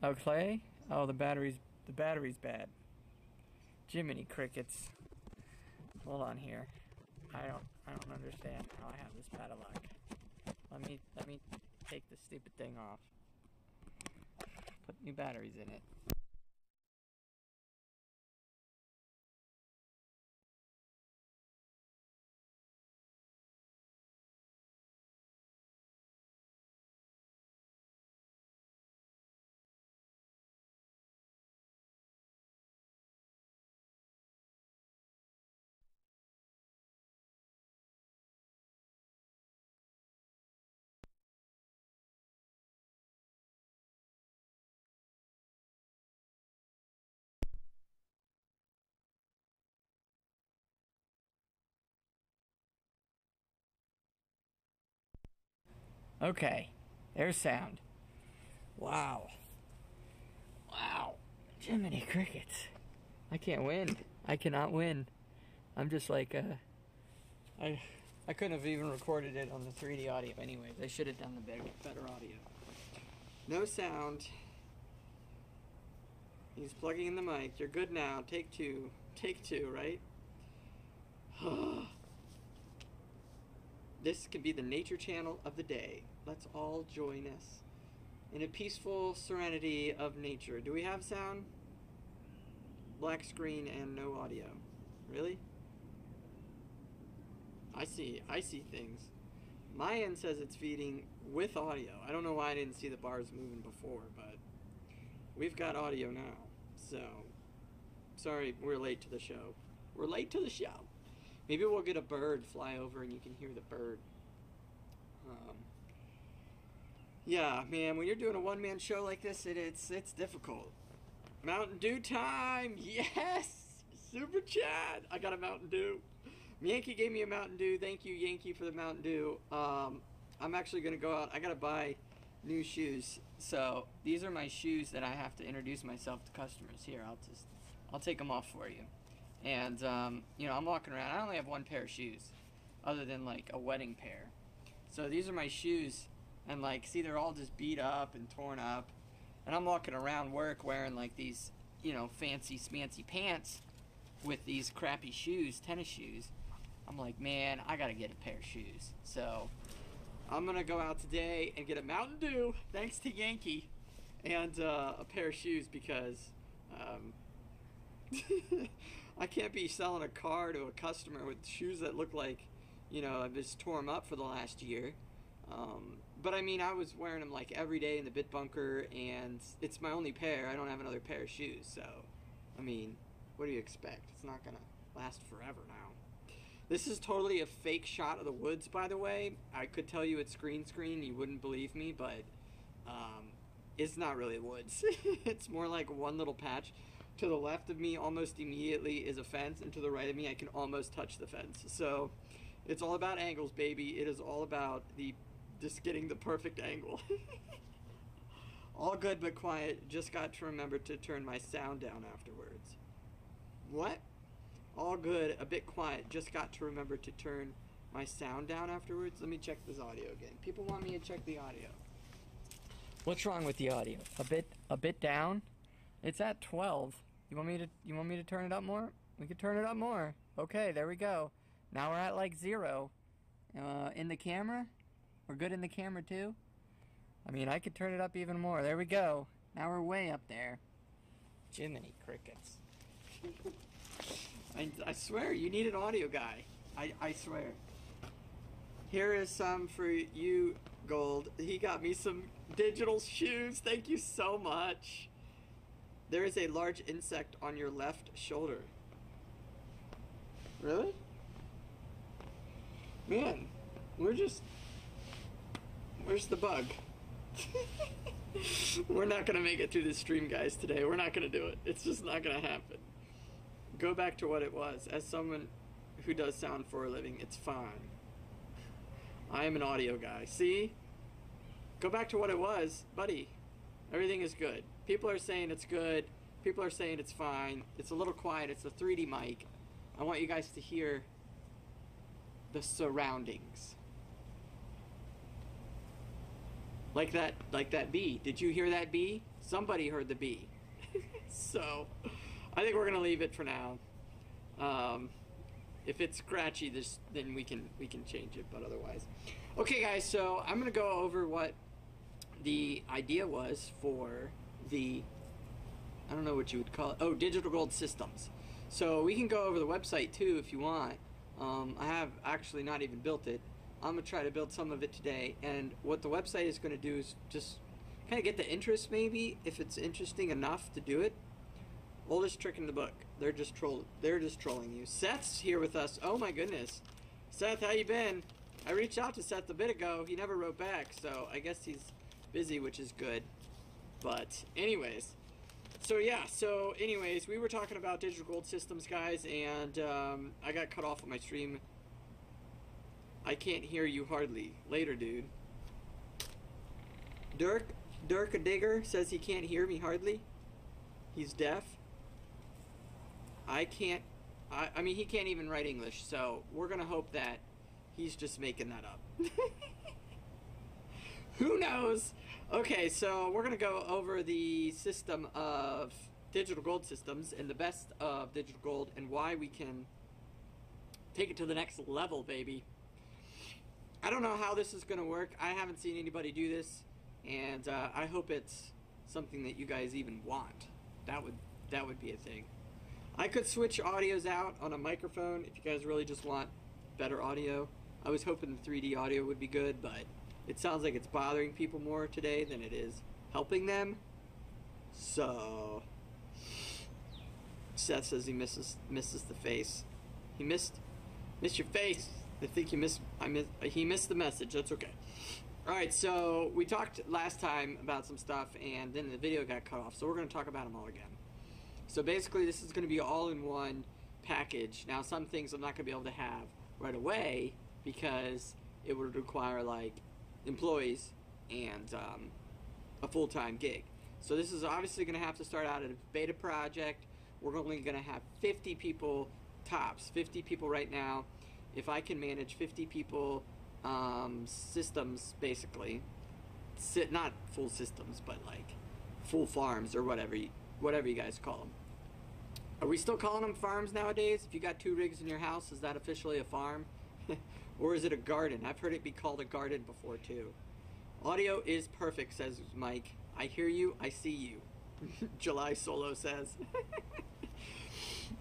Okay. Oh, the battery's bad. Jiminy crickets. Hold on here. I don't understand how I have this bad of luck. Let me take the stupid thing off. Put new batteries in it. Okay, there's sound. Wow. Wow. Jiminy crickets. I can't win. I cannot win. I'm just like, I couldn't have even recorded it on the 3D audio anyways. I should have done the better audio. No sound. He's plugging in the mic. You're good now. Take two. Take two, right? This could be the nature channel of the day. Let's all join us in a peaceful serenity of nature. Do we have sound? Black screen and no audio. Really? I see things. My end says it's feeding with audio. I don't know why I didn't see the bars moving before, but we've got audio now. So, sorry, we're late to the show. We're late to the show. Maybe we'll get a bird fly over and you can hear the bird. Yeah, man, when you're doing a one-man show like this, it's difficult. Mountain Dew time! Yes! Super chat! I got a Mountain Dew. Yankee gave me a Mountain Dew. Thank you, Yankee, for the Mountain Dew. I'm actually going to go out. I got to buy new shoes. So these are my shoes that I have to introduce myself to customers. Here, I'll take them off for you. And, you know, I'm walking around. I only have one pair of shoes, other than, like, a wedding pair. So these are my shoes, and, like, see, they're all just beat up and torn up. And I'm walking around work wearing, like, these, you know, fancy, smancy pants with these crappy shoes, tennis shoes. I'm like, man, I got to get a pair of shoes. So I'm going to go out today and get a Mountain Dew, thanks to Yankee, and a pair of shoes because... I can't be selling a car to a customer with shoes that look like, you know, I've just tore them up for the last year. But I mean, I was wearing them like every day in the Bit Bunker, and it's my only pair. I don't have another pair of shoes, so, I mean, what do you expect? It's not gonna last forever now. This is totally a fake shot of the woods, by the way. I could tell you it's green screen, you wouldn't believe me, but it's not really woods. It's more like one little patch. To the left of me, almost immediately, is a fence, and to the right of me, I can almost touch the fence. So, it's all about angles, baby. It is all about just getting the perfect angle. All good but quiet. Just got to remember to turn my sound down afterwards. What? All good, a bit quiet. Just got to remember to turn my sound down afterwards. Let me check this audio again. People want me to check the audio. What's wrong with the audio? A bit down? It's at 12. You want me to turn it up more? We could turn it up more. Okay, there we go. Now we're at like 0. In the camera? We're good in the camera too? I mean, I could turn it up even more. There we go. Now we're way up there. Jiminy crickets. I swear, you need an audio guy. I swear. Here is some for you, Gold. He got me some digital shoes. Thank you so much. There is a large insect on your left shoulder. Really? Man, where's the bug? We're not gonna make it through this stream, guys, today. We're not gonna do it. It's just not gonna happen. Go back to what it was. As someone who does sound for a living, it's fine. I am an audio guy. See? Go back to what it was, buddy. Everything is good. People are saying it's good. People are saying it's fine. It's a little quiet. It's a 3D mic. I want you guys to hear the surroundings. Like that bee. Did you hear that bee? Somebody heard the B. So I think we're gonna leave it for now. If it's scratchy, then we can change it, but otherwise. Okay, guys. So I'm gonna go over what the idea was for the, I don't know what you would call it. Oh, Digital Gold Systems. So we can go over the website too if you want. I have actually not even built it. I'm gonna try to build some of it today, and what the website is gonna do is just kind of get the interest, maybe, if it's interesting enough to do it. Oldest trick in the book. They're just trolling you. Seth's here with us. Oh my goodness. Seth, how you been? I reached out to Seth a bit ago. He never wrote back, so I guess he's busy, which is good. But anyways, so yeah, we were talking about Digital Gold Systems, guys, and I got cut off on my stream. I can't hear you hardly. Later, dude. Dirk a Digger says he can't hear me hardly. He's deaf. I mean, he can't even write English, so we're gonna hope that he's just making that up. Who knows? Okay, so we're gonna go over the system of Digital Gold Systems and the best of Digital Gold and why we can take it to the next level, baby. I don't know how this is gonna work. I haven't seen anybody do this, and I hope it's something that you guys even want. That would be a thing. I could switch audios out on a microphone if you guys really just want better audio. I was hoping the 3D audio would be good, but it sounds like it's bothering people more today than it is helping them. So Seth says he misses the face. He missed your face. I think he missed the message. That's okay. All right, so we talked last time about some stuff, and then the video got cut off. So we're going to talk about them all again. So basically, this is going to be all-in-one package. Now, some things I'm not going to be able to have right away because it would require like employees and a full-time gig. So this is obviously going to have to start out as a beta project. We're only going to have 50 people tops, 50 people right now. If I can manage 50 people systems, basically, not full systems, but like full farms or whatever you guys call them. Are we still calling them farms nowadays? If you got 2 rigs in your house, is that officially a farm? Or is it a garden? I've heard it be called a garden before too. Audio is perfect, says Mike. I hear you, I see you. July Solo says.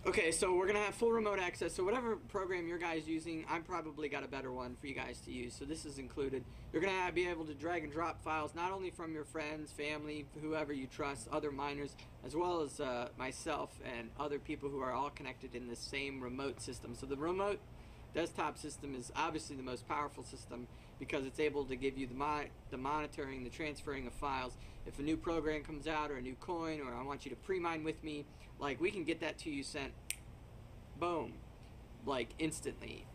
Okay, so we're gonna have full remote access. So whatever program your guys using, I've probably got a better one for you guys to use. So this is included. You're gonna be able to drag and drop files, not only from your friends, family, whoever you trust, other miners, as well as myself and other people who are all connected in the same remote system. So the remote desktop system is obviously the most powerful system because it's able to give you the monitoring, the transferring of files. If a new program comes out or a new coin, or I want you to pre-mine with me, like we can get that to you sent, boom, like instantly.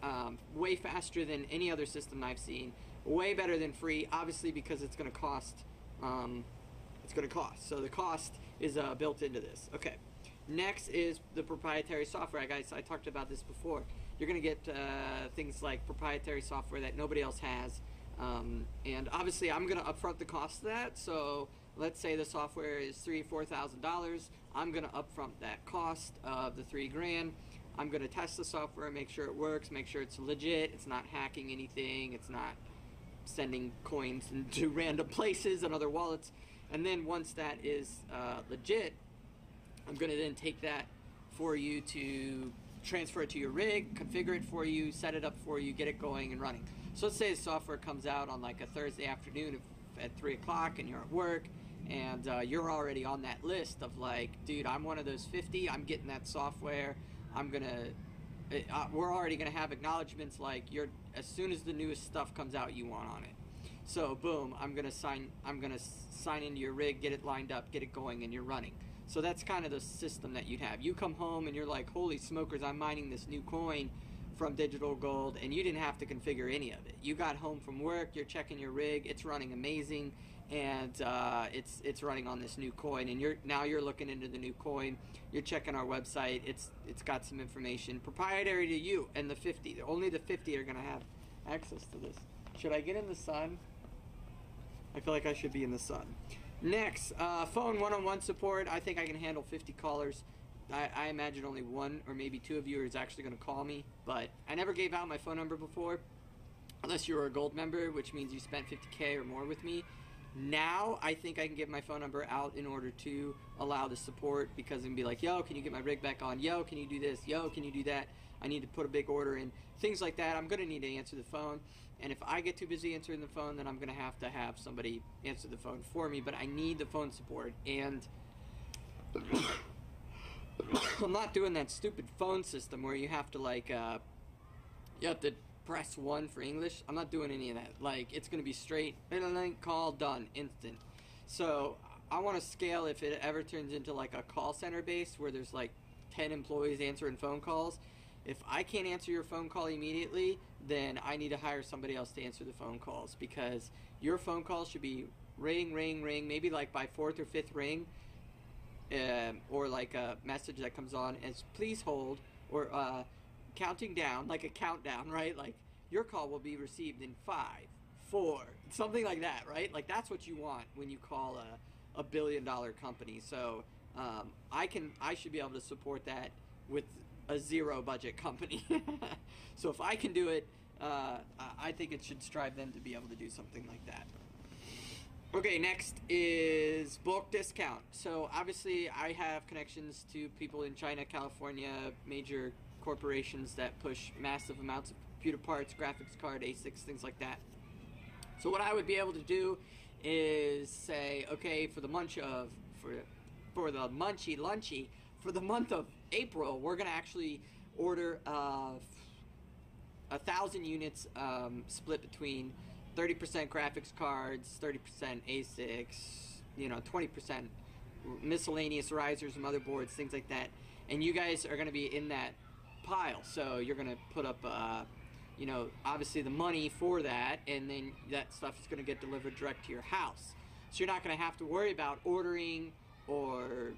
Way faster than any other system I've seen. Way better than free, obviously, because it's going to cost. So the cost is built into this. Okay. Next is the proprietary software. Guys, I talked about this before. You're going to get things like proprietary software that nobody else has. And obviously, I'm going to upfront the cost of that. So let's say the software is $3,000 or $4,000. I'm going to upfront that cost of the $3,000. I'm going to test the software, make sure it works, make sure it's legit, it's not hacking anything, it's not sending coins into random places and other wallets. And then once that is legit, I'm going to then take that for you to transfer it to your rig, configure it for you, set it up for you, get it going and running. So let's say the software comes out on like a Thursday afternoon at 3 o'clock and you're at work, and you're already on that list of like, dude, I'm one of those 50, I'm getting that software, we're already gonna have acknowledgments like as soon as the newest stuff comes out, you want on it. So boom, I'm gonna sign into your rig, get it lined up, get it going, and you're running. So that's kind of the system that you'd have. You come home and you're like, holy smokers, I'm mining this new coin from Digital Gold, and you didn't have to configure any of it. You got home from work, you're checking your rig, it's running amazing, and it's running on this new coin, and now you're looking into the new coin, you're checking our website, it's got some information proprietary to you and the 50. Only the 50 are gonna have access to this. Should I get in the sun? I feel like I should be in the sun. Next, phone one-on-one support. I think I can handle 50 callers. I imagine only one or maybe two of you is actually going to call me, but I never gave out my phone number before, unless you were a gold member, which means you spent 50K or more with me. Now, I think I can give my phone number out in order to allow the support, because I can be like, yo, can you get my rig back on? Yo, can you do this? Yo, can you do that? I need to put a big order in. Things like that. I'm going to need to answer the phone. And if I get too busy answering the phone, then I'm going to have somebody answer the phone for me. But I need the phone support. And I'm not doing that stupid phone system where you have to, like, you have to press 1 for English. I'm not doing any of that. Like, it's going to be straight, call, done, instant. So I want to scale if it ever turns into like a call center base where there's like 10 employees answering phone calls. If I can't answer your phone call immediately, then I need to hire somebody else to answer the phone calls, because your phone call should be ring, ring, ring, maybe like by 4th or 5th ring, or like a message that comes on as please hold, or counting down, like a countdown, right? Like your call will be received in 5, 4, something like that, right? Like that's what you want when you call a billion-dollar company. So I should be able to support that with a zero budget company. So if I can do it, I think it should strive them to be able to do something like that. Okay, next is bulk discount. So obviously I have connections to people in China, California, major corporations that push massive amounts of computer parts, graphics card, ASICs, things like that. So what I would be able to do is say, okay, for the month of April, we're gonna actually order 1,000 units split between 30% graphics cards, 30% ASICs, 20% miscellaneous risers, motherboards, things like that. And you guys are gonna be in that pile, so you're gonna put up obviously the money for that, and then that stuff is gonna get delivered direct to your house. So you're not gonna have to worry about ordering or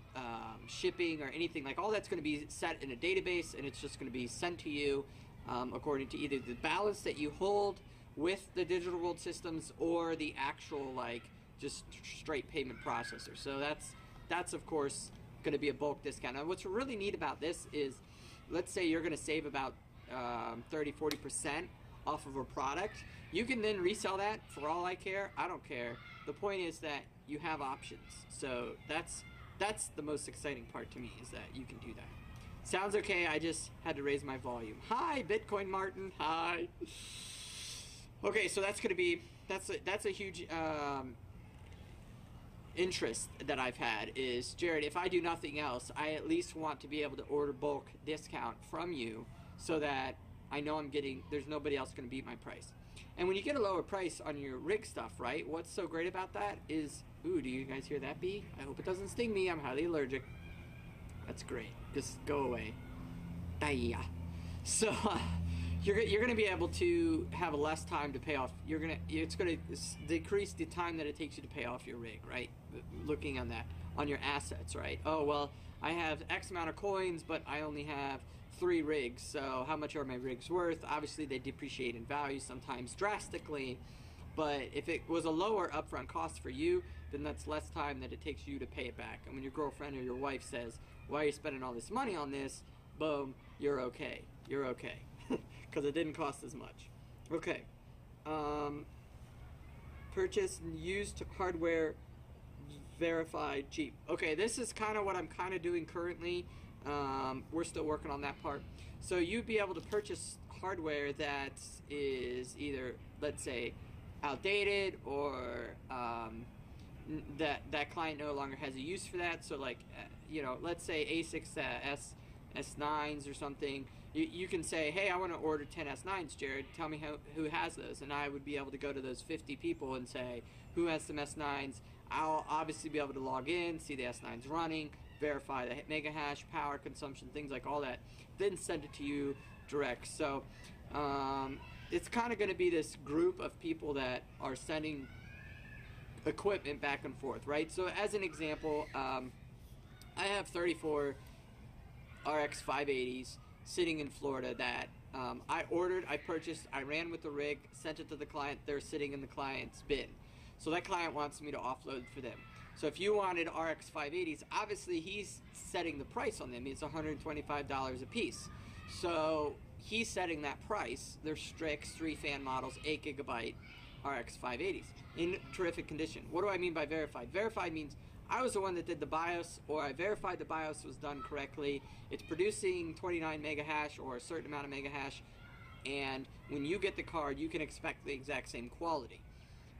shipping or anything. Like all that's gonna be set in a database, and it's just gonna be sent to you according to either the balance that you hold with the digital world systems or the actual like just straight payment processor. So that's of course gonna be a bulk discount. Now what's really neat about this is, let's say you're gonna save about 30-40% off of a product. You can then resell that for all I care. I don't care. The point is that you have options. So that's the most exciting part to me, is that you can do that. Sounds okay? I just had to raise my volume. Hi, Bitcoin Martin. Hi. Okay, so that's gonna be that's a huge interest that I've had is, Jared, if I do nothing else, I at least want to be able to order bulk discount from you, so that I know there's nobody else going to beat my price. And when you get a lower price on your rig stuff, right, what's so great about that is, ooh, do you guys hear that bee? I hope it doesn't sting me. I'm highly allergic. That's great. Just go away. Daya. So you're gonna be able to have less time to pay off. It's gonna decrease the time that it takes you to pay off your rig, right? Looking on that, on your assets, right? Oh well, I have X amount of coins, but I only have 3 rigs. So how much are my rigs worth? Obviously, they depreciate in value sometimes drastically. But if it was a lower upfront cost for you, then that's less time that it takes you to pay it back. And when your girlfriend or your wife says, "Why are you spending all this money on this?" Boom, you're okay. You're okay. Because it didn't cost as much. Okay. Purchase used hardware verified cheap. Okay, this is kind of what I'm kind of doing currently. We're still working on that part. So you'd be able to purchase hardware that is either, let's say, outdated, or that client no longer has a use for that. So like, let's say ASICs S9s or something. You can say, hey, I want to order 10 S9s, Jared. Tell me who has those. And I would be able to go to those 50 people and say, who has some S9s? I'll obviously be able to log in, see the S9s running, verify the mega hash, power consumption, things like all that, then send it to you direct. So it's kind of going to be this group of people that are sending equipment back and forth, right? So as an example, I have 34 RX 580s sitting in Florida that I ordered, I purchased, I ran with the rig, sent it to the client. They're sitting in the client's bin. So that client wants me to offload for them. So if you wanted RX 580s, obviously he's setting the price on them. It's $125 a piece. So he's setting that price. They're Strix 3-fan models, 8 gigabyte RX 580s in terrific condition. What do I mean by verified? Verified means I was the one that did the BIOS, or I verified the BIOS was done correctly. It's producing 29 mega hash or a certain amount of mega hash, and when you get the card, you can expect the exact same quality.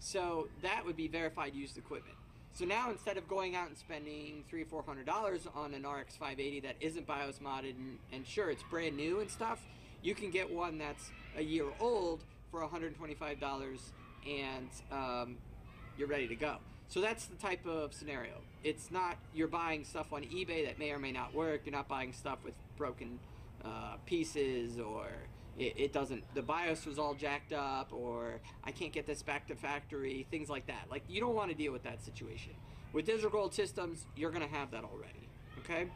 So that would be verified used equipment. So now instead of going out and spending $300 or $400 on an RX 580 that isn't BIOS modded and sure it's brand new and stuff, you can get one that's a year old for $125 and you're ready to go. So that's the type of scenario. It's not you're buying stuff on eBay that may or may not work. You're not buying stuff with broken pieces, or it doesn't, the BIOS was all jacked up, or I can't get this back to factory, things like that. Like, you don't want to deal with that situation. With Digital Gold systems, you're going to have that already, okay?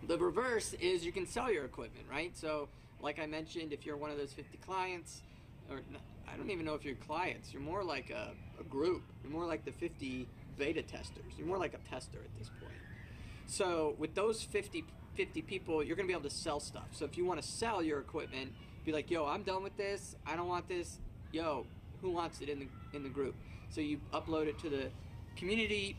The reverse is you can sell your equipment, right? So, like I mentioned, if you're one of those 50 clients, or I don't even know if you're clients, you're more like a group. You're more like the 50 beta testers. You're more like a tester at this point. So with those 50 people, you're going to be able to sell stuff. So if you want to sell your equipment, be like, yo, I'm done with this. I don't want this. Yo, who wants it in the group? So you upload it to the community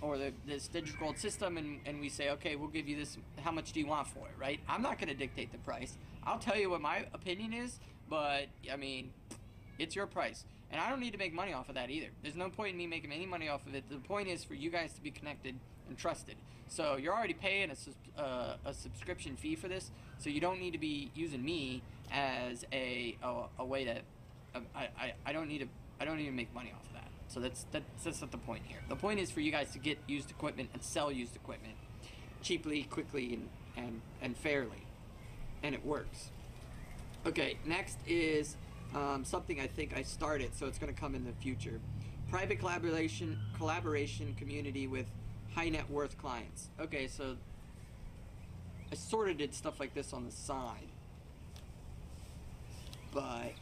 or this Digital Gold system, and we say, okay, we'll give you this. How much do you want for it, right? I'm not going to dictate the price. I'll tell you what my opinion is, but I mean, it's your price. And I don't need to make money off of that either. There's no point in me making any money off of it. The point is for you guys to be connected and trusted. So you're already paying a subscription fee for this, so you don't need to be using me as a way to. I don't need to make money off of that. So that's not the point here. The point is for you guys to get used equipment and sell used equipment cheaply, quickly, and fairly, and it works. Okay, next is something I think I started, so it's going to come in the future. Private collaboration community with high net worth clients. Okay, so I sort of did stuff like this on the side, but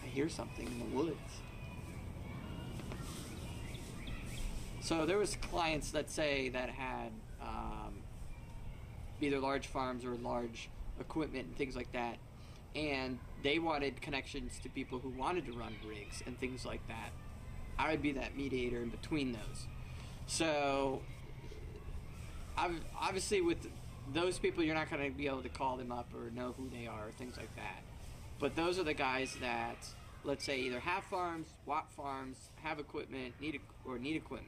I hear something in the woods. So there was clients, let's say, that had either large farms or large equipment and things like that, and they wanted connections to people who wanted to run rigs and things like that. I would be that mediator in between those. So obviously with those people, you're not going to be able to call them up or know who they are or things like that. But those are the guys that, let's say, either have farms, want farms, have equipment, need equipment,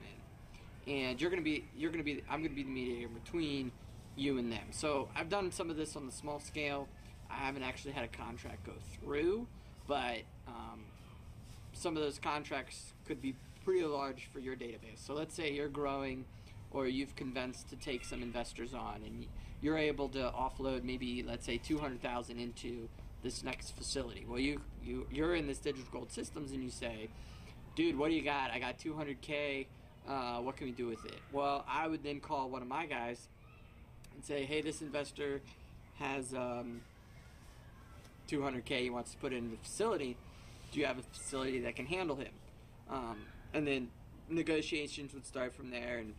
and I'm going to be the mediator between you and them. So I've done some of this on the small scale. I haven't actually had a contract go through, but some of those contracts could be pretty large for your database. So let's say you're growing, or you've convinced to take some investors on, and you're able to offload maybe, let's say, $200,000 into this next facility. Well, you're in this Digital Gold systems, and you say, dude, what do you got? I got 200K. What can we do with it? Well, I would then call one of my guys and say, hey, this investor has 200K he wants to put in the facility. Do you have a facility that can handle him? And then negotiations would start from there, and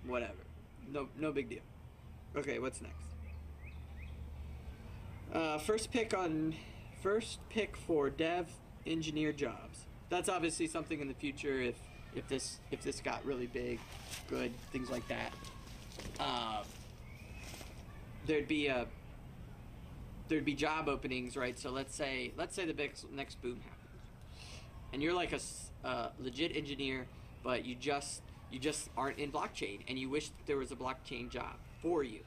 whatever. No big deal. Okay, what's next? First pick for dev engineer jobs. That's obviously something in the future if this got really big, good, things like that. There'd be job openings, right? So let's say the next boom happens, and you're like a legit engineer, but you just aren't in blockchain, and you wish that there was a blockchain job for you.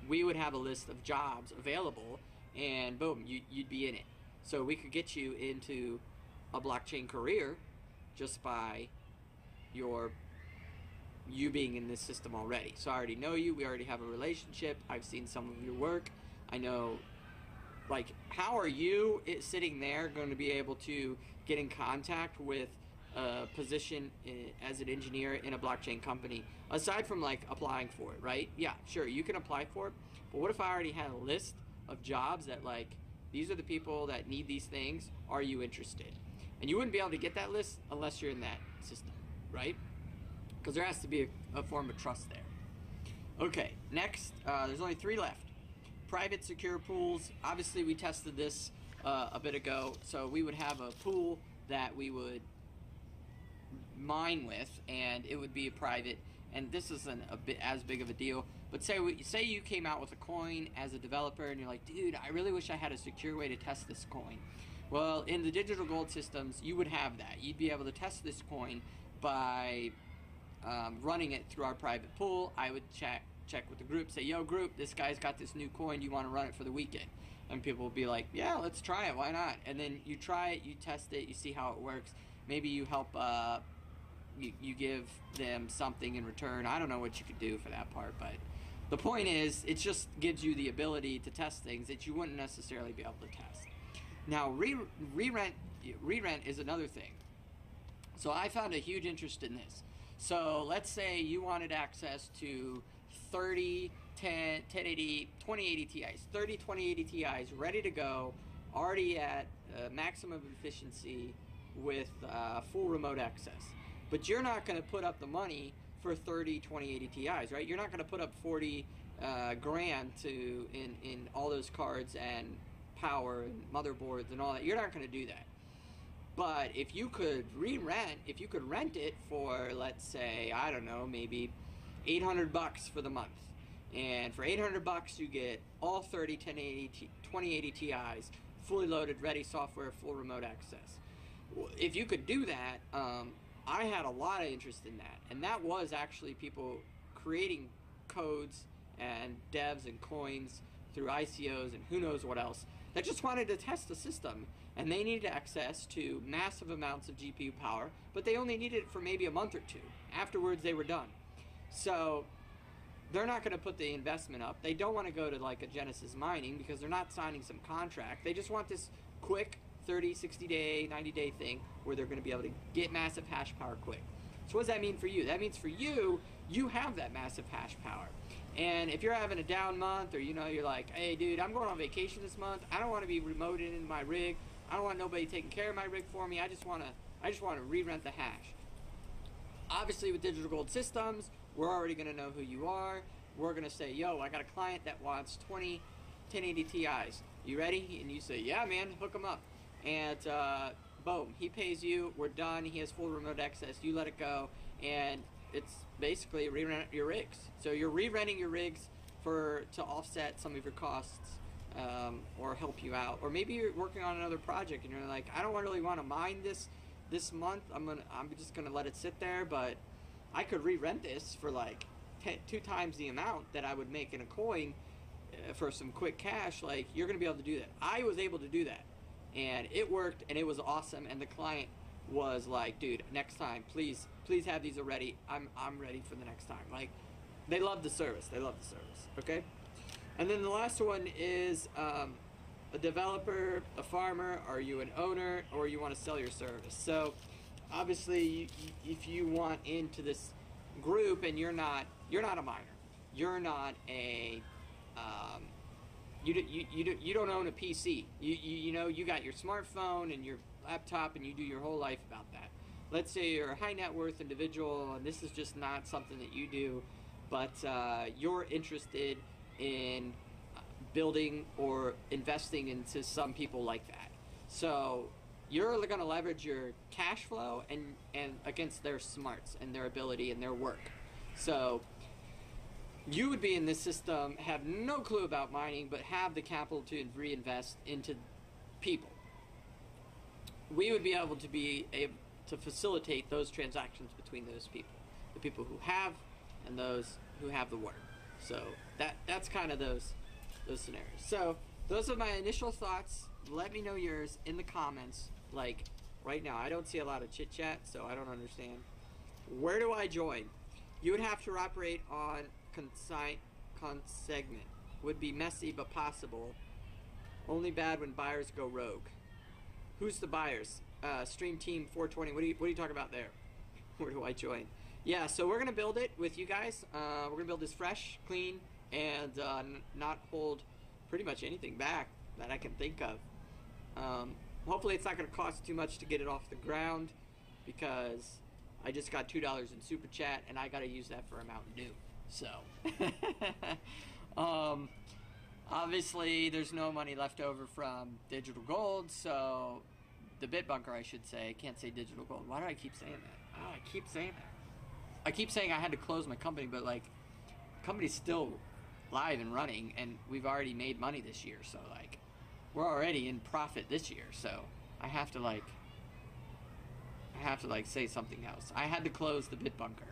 We would have a list of jobs available, and boom, you'd be in it. So we could get you into a blockchain career just by you being in this system already. So I already know you, we already have a relationship, I've seen some of your work, I know, like, how are you sitting there going to be able to get in contact with a position as an engineer in a blockchain company, aside from like applying for it, right? Yeah, sure, you can apply for it, but what if I already had a list of jobs that, like, these are the people that need these things, are you interested? And you wouldn't be able to get that list unless you're in that system, right? Because there has to be a form of trust there. Okay, next, there's only 3 left. Private secure pools. Obviously, we tested this a bit ago. So we would have a pool that we would mine with, and it would be a private. And this isn't a bit as big of a deal. But say you came out with a coin as a developer, and you're like, dude, I really wish I had a secure way to test this coin. Well, in the digital gold systems, you would have that. You'd be able to test this coin by running it through our private pool. I would check with the group, say, yo group, this guy's got this new coin, you want to run it for the weekend? And people will be like, yeah, let's try it, why not? And then you try it, you test it, you see how it works. Maybe you help, you give them something in return. I don't know what you could do for that part, but the point is, it just gives you the ability to test things that you wouldn't necessarily be able to test. Now, re-rent is another thing. So I found a huge interest in this. So let's say you wanted access to 30 1080 2080 Ti's, 30 2080 Ti's ready to go, already at maximum efficiency with full remote access. But you're not going to put up the money for 30 2080 Ti's, right? You're not going to put up 40 grand in all those cards and power and motherboards and all that. You're not going to do that. But if you could if you could rent it for, let's say, I don't know, maybe $800 for the month, and for $800 you get all 30 2080 Ti's, fully loaded, ready software, full remote access. If you could do that, I had a lot of interest in that, and that was actually people creating codes and devs and coins through ICOs and who knows what else that just wanted to test the system, and they needed access to massive amounts of GPU power, but they only needed it for maybe a month or 2. Afterwards, they were done. So they're not going to put the investment up. They don't want to go to like a Genesis Mining because they're not signing some contract. They just want this quick 30, 60-day, 90-day thing where they're going to be able to get massive hash power quick. So what does that mean for you? That means for you, you have that massive hash power. And if you're having a down month, or you're like, hey dude, I'm going on vacation this month, I don't want to be remoted in my rig, I don't want nobody taking care of my rig for me, I just want to re-rent the hash. Obviously with digital gold systems, we're already going to know who you are. We're going to say, yo, I got a client that wants 20 1080 Ti's. You ready? And you say, yeah man, hook them up. And boom, he pays you, we're done, he has full remote access, you let it go, and it's basically re-rent your rigs. So you're re-renting your rigs to offset some of your costs, or help you out. Or maybe you're working on another project and you're like, I don't really want to mine this month. I'm just gonna let it sit there, but I could re-rent this for like 2 times the amount that I would make in a coin for some quick cash. Like, you're gonna be able to do that. I was able to do that, and it worked, and it was awesome. And the client was like, dude, next time, please have these already. I'm ready for the next time. Like, they love the service. They love the service. Okay. And then the last one is a developer, a farmer. Are you an owner, or you want to sell your service? So obviously, if you want into this group and you're not a miner, you're not a you don't own a PC. You got your smartphone and your laptop, and you do your whole life about that. Let's say you're a high net worth individual, and this is just not something that you do, but you're interested in building or investing into some people like that. So you're going to leverage your cash flow and against their smarts and their ability and their work. So you would be in this system, have no clue about mining, but have the capital to reinvest into people. We would be able to facilitate those transactions between those people, the people who have and those who have the work. So that's kind of those scenarios. So those are my initial thoughts. Let me know yours in the comments. Like right now, I don't see a lot of chit chat, so I don't understand. Where do I join? You would have to operate on consignment. Would be messy but possible. Only bad when buyers go rogue. Who's the buyers? Stream Team 420. What are you talking about there? Where do I join? Yeah, so we're gonna build it with you guys. We're gonna build this fresh, clean, and not hold pretty much anything back that I can think of. Hopefully it's not going to cost too much to get it off the ground, because I just got $2 in Super Chat, and I got to use that for a Mountain Dew. So, obviously there's no money left over from digital gold, so the Bitbunker, I should say. I can't say digital gold. Why do I keep saying that? Oh, I keep saying that. I keep saying I had to close my company, but like, company's still live and running, and we've already made money this year, so like, we're already in profit this year, so I have to like say something else. I had to close the Bitbunker.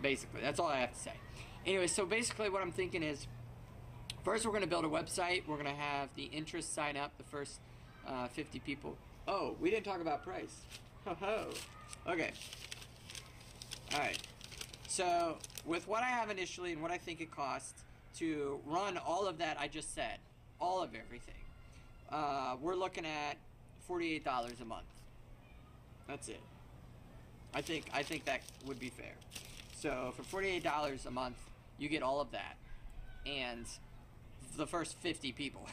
Basically, that's all I have to say. Anyway, so basically what I'm thinking is, first we're going to build a website. We're going to have the interest sign up, the first 50 people. Oh, we didn't talk about price. Ho-ho. Okay. Alright. So, with what I have initially and what I think it costs to run all of that I just said, all of everything, we're looking at $48 a month. That's it. I think that would be fair. So for $48 a month, you get all of that, and the first 50 people.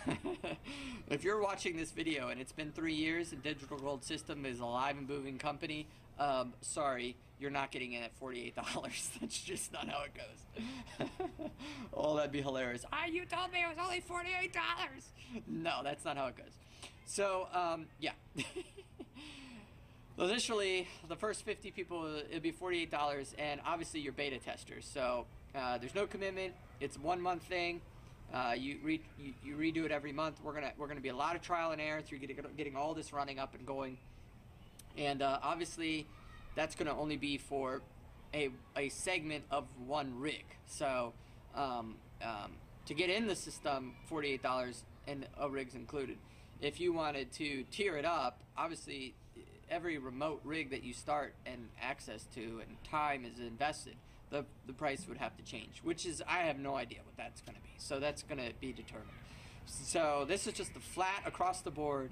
If you're watching this video and it's been 3 years and Digital Gold System is a live and moving company, sorry, you're not getting it at $48. That's just not how it goes. Oh, that'd be hilarious. You told me it was only $48. No, that's not how it goes. So, yeah. Initially, the first 50 people, it'd be $48, and obviously you're beta testers. So, there's no commitment. It's a 1 month thing. You redo it every month. We're gonna be a lot of trial and error through getting all this running up and going, and obviously that's gonna only be for a segment of one rig. So to get in the system, $48 and a rig's included. If you wanted to tier it up, obviously every remote rig that you start and access to and time is invested, the price would have to change, which is, I have no idea what that's going to be. So that's going to be determined. So this is just the flat across the board,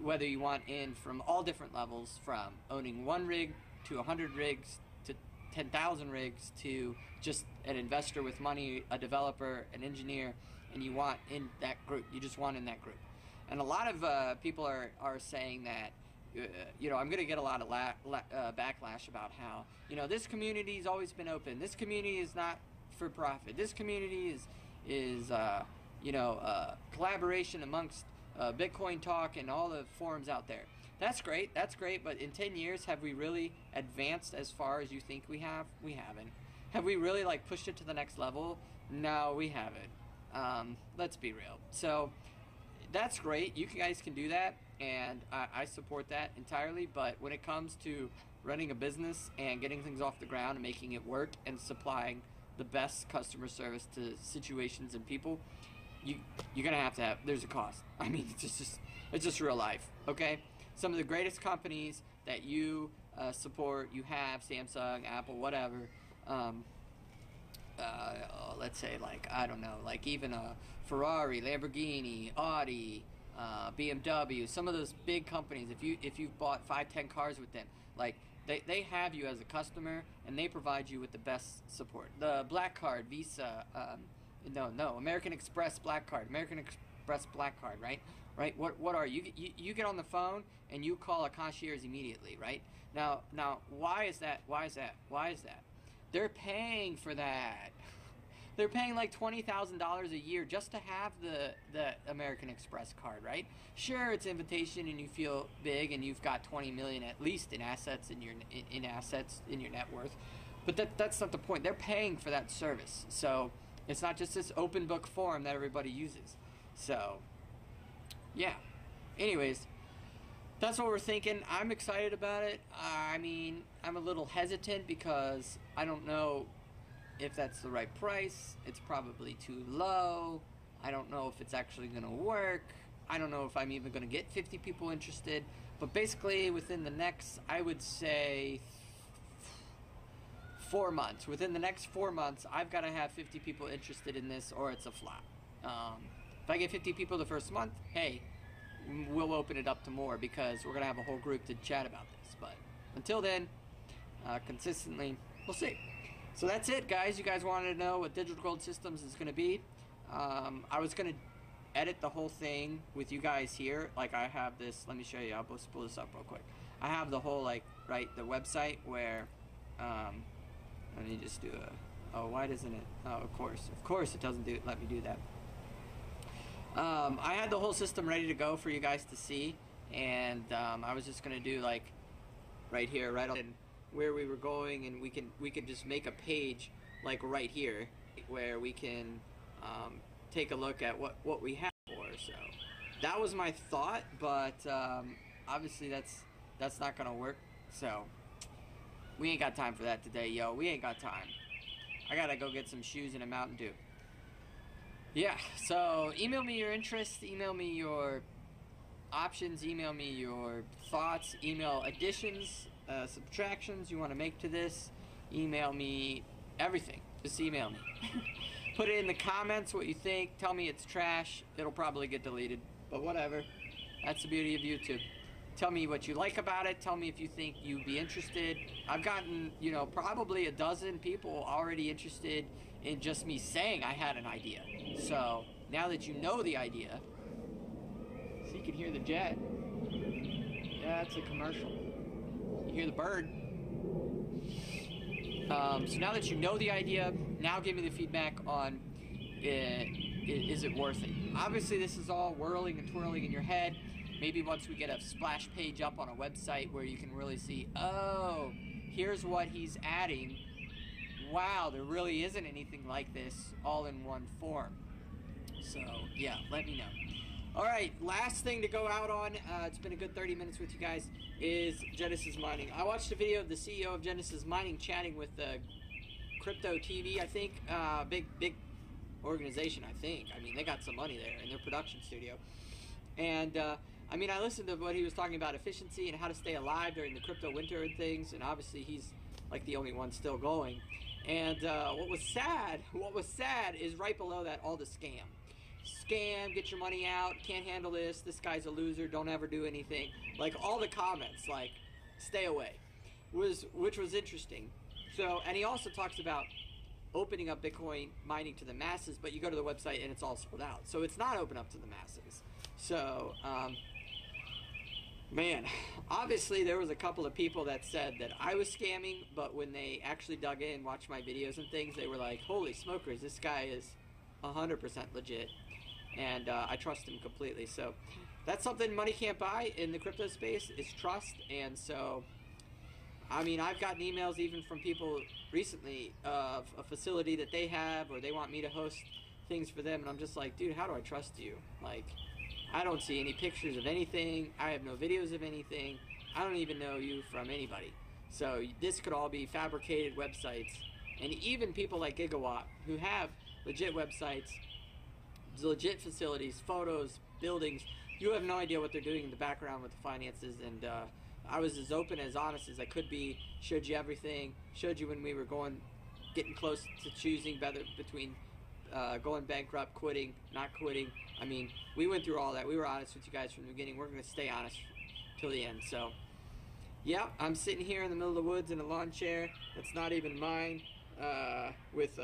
whether you want in from all different levels, from owning 1 rig to 100 rigs to 10,000 rigs to just an investor with money, a developer, an engineer, and you want in that group. You just want in that group. And a lot of people are saying that, you know, I'm going to get a lot of backlash about how, you know, this community's always been open. This community is not for profit. This community is you know, collaboration amongst Bitcoin Talk and all the forums out there. That's great. That's great. But in 10 years, have we really advanced as far as you think we have? We haven't. Have we really like pushed it to the next level? No, we haven't. Let's be real. So that's great. You guys can do that, and I support that entirely. But when it comes to running a business and getting things off the ground and making it work and supplying the best customer service to situations and people, you're gonna have to have. There's a cost. I mean, it's just real life. Okay. Some of the greatest companies that you support, you have Samsung, Apple, whatever. Let's say, like, I don't know, like even a Ferrari, Lamborghini, Audi, BMW, some of those big companies, if you've bought 5-10 cars with them, like they have you as a customer and they provide you with the best support. The Black Card, Visa, American Express Black Card, right? What are you? You get on the phone and you call a concierge immediately, right? Now, why is that? They're paying for that. They're paying like $20,000 a year just to have the American Express card, right? Sure, it's invitation and you feel big and you've got 20 million at least in assets in your net worth, but that's not the point. They're paying for that service, so it's not just this open book form that everybody uses. So, yeah. Anyways, that's what we're thinking. I'm excited about it. I mean, I'm a little hesitant because I don't know if that's the right price. It's probably too low. I don't know if it's actually going to work. I don't know if I'm even going to get 50 people interested. But basically, within the next, I would say, 4 months. Within the next 4 months, I've got to have 50 people interested in this, or it's a flop. If I get 50 people the first month, hey, we'll open it up to more because we're going to have a whole group to chat about this. But until then, consistently, we'll see. So that's it, guys. You guys wanted to know what Digital Gold Systems is going to be. I was going to edit the whole thing with you guys here. Like I have this, let me show you, I'll pull this up real quick. I have the whole, like, right, the website where, let me just do a, oh, why doesn't it, oh, of course it doesn't let me do that. I had the whole system ready to go for you guys to see, and I was just gonna do, like, right here, right on where we were going, and we could just make a page, like, right here, where we can take a look at what we have for. So that was my thought, but obviously that's not gonna work. So we ain't got time for that today, yo. We ain't got time. I gotta go get some shoes and a Mountain Dew. Yeah, so email me your interests, email me your options, email me your thoughts, email additions, subtractions you want to make to this, email me everything. Just email me. Put it in the comments what you think. Tell me it's trash. It'll probably get deleted, but whatever. That's the beauty of YouTube. Tell me what you like about it. Tell me if you think you'd be interested. I've gotten, you know, probably a dozen people already interested in just me saying I had an idea. So now that you know the idea, so you can hear the jet. Yeah, it's a commercial. You hear the bird. So now that you know the idea, now give me the feedback on is it worth it? Obviously, this is all whirling and twirling in your head. Maybe once we get a splash page up on a website where you can really see, oh, here's what he's adding. Wow, there really isn't anything like this all in one form. So, yeah, let me know. All right, last thing to go out on, it's been a good 30 minutes with you guys, is Genesis Mining. I watched a video of the CEO of Genesis Mining chatting with Crypto TV, I think. Big organization, I think. I mean, they got some money there in their production studio. And, I mean, I listened to what he was talking about efficiency and how to stay alive during the crypto winter and things, and obviously he's like the only one still going. And what was sad is right below that, all the scam. Scam, get your money out, can't handle this guy's a loser, don't ever do anything. Like, all the comments, like, stay away, which was interesting. So, and he also talks about opening up Bitcoin mining to the masses, but you go to the website and it's all sold out. So it's not open up to the masses. So, man, obviously there was a couple of people that said that I was scamming, but when they actually dug in, watched my videos and things, they were like, holy smokers, this guy is 100% legit. And I trust him completely. So that's something money can't buy in the crypto space, is trust. And so, I mean, I've gotten emails even from people recently of a facility that they have, or they want me to host things for them, and I'm just like, dude, how do I trust you? Like, I don't see any pictures of anything. I have no videos of anything. I don't even know you from anybody. So this could all be fabricated websites. And even people like Gigawatt, who have legit websites, legit facilities, photos, buildings, you have no idea what they're doing in the background with the finances. And I was as open, as honest as I could be, showed you everything, showed you when we were getting close to choosing between going bankrupt, quitting, not quitting. I mean, we went through all that. We were honest with you guys from the beginning. We're going to stay honest till the end. So, yeah, I'm sitting here in the middle of the woods in a lawn chair that's not even mine, with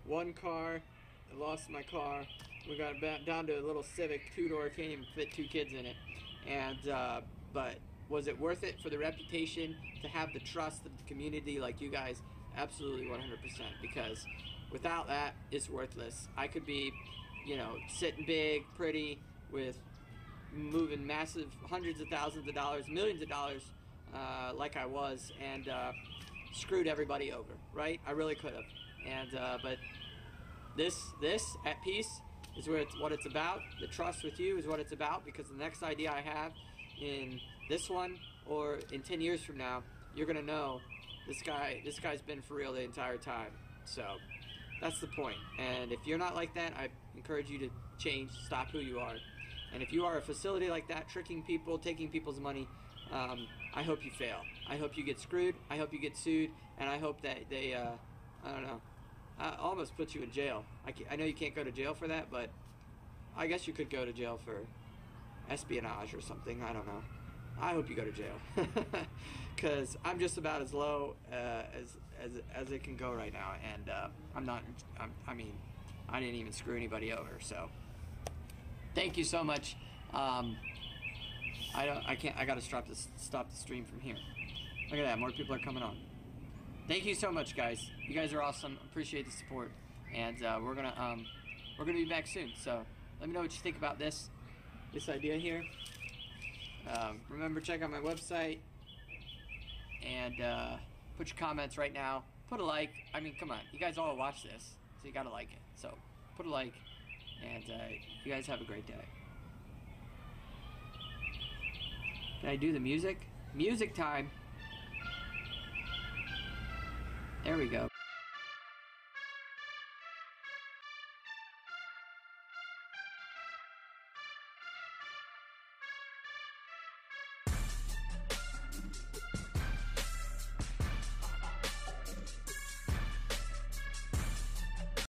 one car. I lost my car. We got down to a little Civic two-door, can't even fit 2 kids in it. And but was it worth it for the reputation, to have the trust of the community like you guys? Absolutely, 100%. Because without that, it's worthless. I could be, you know, sitting big, pretty, with moving massive hundreds of thousands of dollars, millions of dollars, like I was, and screwed everybody over, right? I really could have. And but this at peace is what it's about. The trust with you is what it's about, because the next idea I have in this one, or in 10 years from now, you're gonna know this guy's been for real the entire time. So that's the point. And if you're not like that, I encourage you to change, stop who you are. And if you are a facility like that, tricking people, taking people's money, I hope you fail. I hope you get screwed. I hope you get sued. And I hope that they, I don't know, almost put you in jail. I know you can't go to jail for that, but I guess you could go to jail for espionage or something. I don't know. I hope you go to jail. Because I'm just about as low as it can go right now. And I mean, I didn't even screw anybody over. So Thank you so much. I can't. I gotta stop the stream from here. Look at that. More people are coming on. Thank you so much, guys. You guys are awesome. Appreciate the support, and we're gonna be back soon. So let me know what you think about this idea here. Remember, check out my website and put your comments right now. Put a like. I mean, come on. You guys all watch this, so you gotta like it. So put a like, and you guys have a great day. Can I do the music? Music time. There we go.